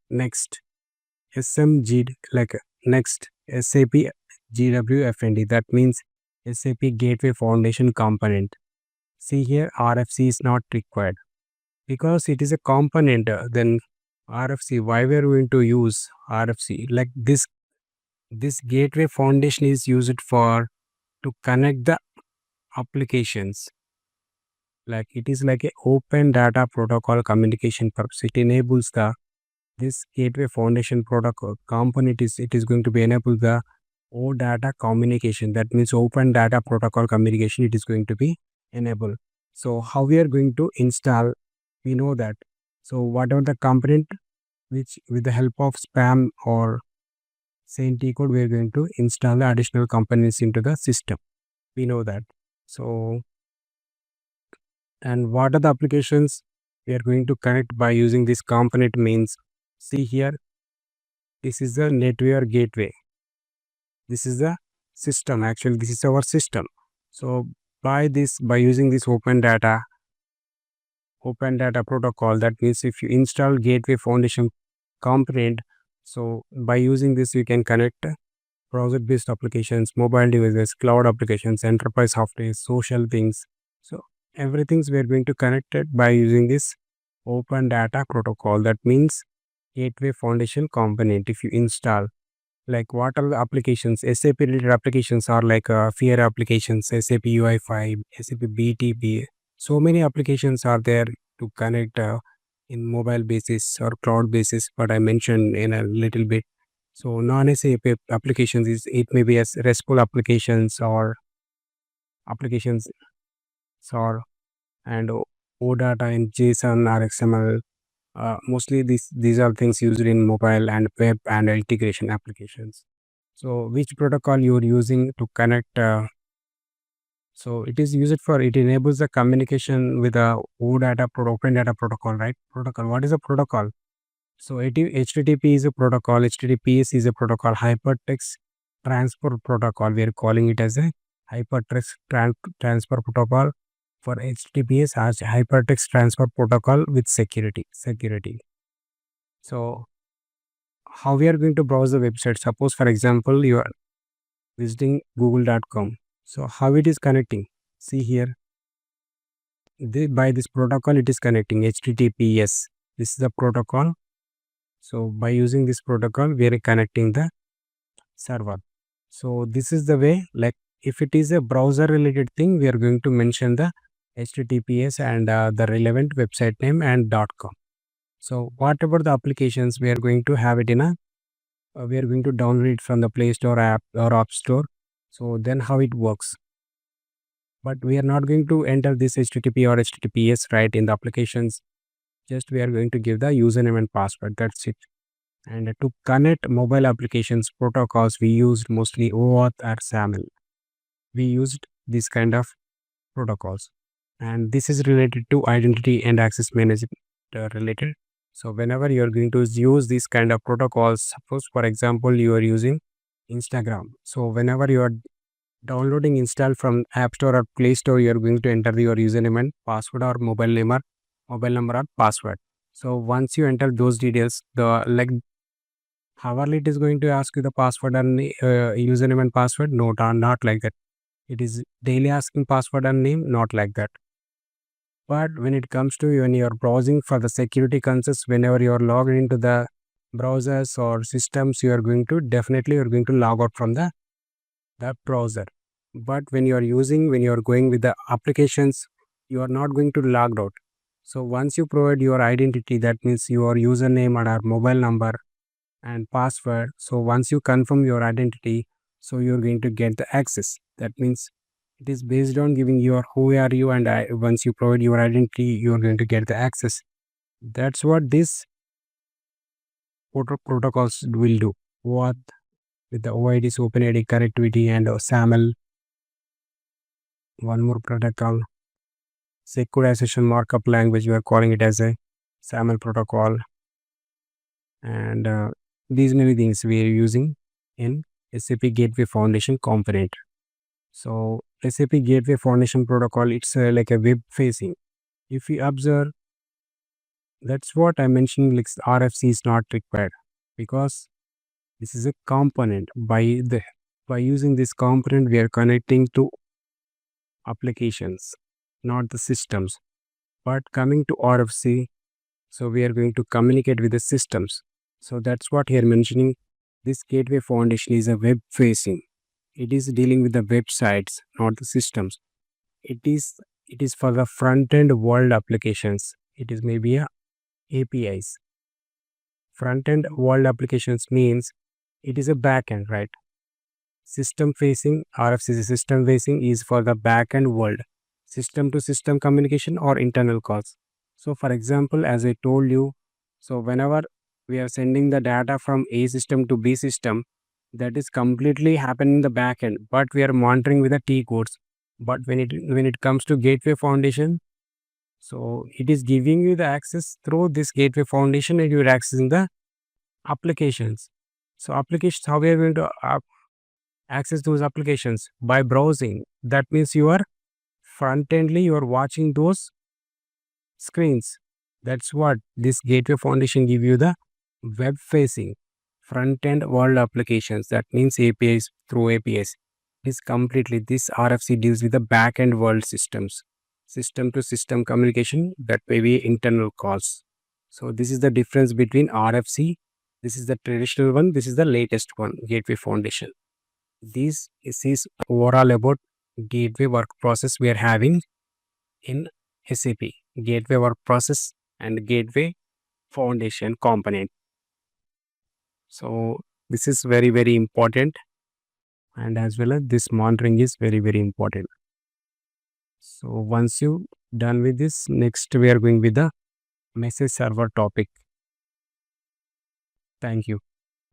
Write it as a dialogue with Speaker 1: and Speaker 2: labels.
Speaker 1: Next, SMG like next SAP GWFND, that means SAP Gateway Foundation component. See here, RFC is not required because it is a component. Then RFC, why we are going to use RFC? Like this gateway foundation is used for to connect the applications. Like it is like a open data protocol communication purpose. It enables the this gateway foundation protocol component is it is going to be enable the OData communication. That means open data protocol communication. It is going to be enabled. So how we are going to install? We know that. So whatever the component which with the help of spam or Saint code, we are going to install the additional components into the system. We know that. So, and what are the applications we are going to connect by using this component means, see here, this is the network gateway. This is the system. Actually, this is our system. So by using this open data protocol, that means if you install gateway foundation component, so by using this you can connect browser-based applications, mobile devices, cloud applications, enterprise software, social things. So everything we are going to connect it by using this open data protocol. That means gateway foundation component. If you install, like what are the applications? SAP related applications are like Fiori applications, SAP UI5, SAP BTP. So many applications are there to connect in mobile basis or cloud basis. But I mentioned in a little bit. So non-SAP applications is it may be as RESTful applications or applications or and OData in JSON or XML. Mostly these are things used in mobile and web and integration applications. So which protocol you are using to connect? So it is used for it enables the communication with the OData open data protocol, right? Protocol. What is a protocol? So HTTP is a protocol, HTTPS is a protocol, hypertext transfer protocol. We are calling it as a hypertext transfer protocol. For HTTPS as hypertext transfer protocol with security. So how we are going to browse the website? Suppose for example you are visiting google.com. So how it is connecting? See here. By this protocol it is connecting HTTPS. This is the protocol. So by using this protocol, we are connecting the server. So this is the way, like if it is a browser related thing, we are going to mention the HTTPS and the relevant website name and .com. So whatever the applications we are going to have it in we are going to download it from the Play Store app or App Store. So then how it works. But we are not going to enter this HTTP or HTTPS right in the applications. Just we are going to give the username and password. That's it. And to connect mobile applications protocols, we used mostly OAuth or SAML. We used this kind of protocols. And this is related to identity and access management related. So whenever you are going to use this kind of protocols, suppose for example, you are using Instagram. So whenever you are downloading install from App Store or Play Store, you are going to enter your username and password or mobile number or password. So once you enter those details, the hourly it is going to ask you the password and username and password. No, not like that. It is daily asking password and name, not like that. But when it comes to when you're browsing for the security concerns, whenever you're logged into the browsers or systems, you're going to log out from the browser. But when you're going with the applications, you are not going to log out. So once you provide your identity, that means your username and our mobile number and password. So once you confirm your identity, so you're going to get the access. That means it is based on giving your who are you and once you provide your identity, you're going to get the access. That's what this protocols will do. What with the OIDC, OpenID connectivity and SAML. One more protocol, securitization markup language. We are calling it as a SAML protocol. And these many things we are using in SAP Gateway Foundation component. So SAP Gateway Foundation protocol, it's like a web facing. If we observe That's what I mentioned, like RFC is not required because this is a component. By using this component, we are connecting to applications, not the systems. But coming to RFC, so we are going to communicate with the systems. So that's what here mentioning. This gateway foundation is a web facing. It is dealing with the websites, not the systems. It is for the front end world applications. It is maybe a APIs. Front end world applications means it is a back end, right? System facing, RFC system facing is for the back end world, system to system communication or internal calls. So for example, as I told you, so whenever we are sending the data from A system to B system, that is completely happen in the back end, but we are monitoring with the T codes. But when it comes to gateway foundation, so it is giving you the access through this gateway foundation and you are accessing the applications. So applications, how we are going to access those applications? By browsing. That means you are front endly, you are watching those screens. That's what this gateway foundation give you, the web facing front end world applications. That means APIs, through APIs. This completely, this RFC deals with the back end world systems, system to system communication, that may be internal calls. So this is the difference between RFC. This is the traditional one, this is the latest one, gateway foundation. This is overall about gateway work process we are having in SAP, gateway work process and gateway foundation component. So this is very, very important, and as well as this monitoring is very, very important. So once you done with this, next we are going with the message server topic. Thank you.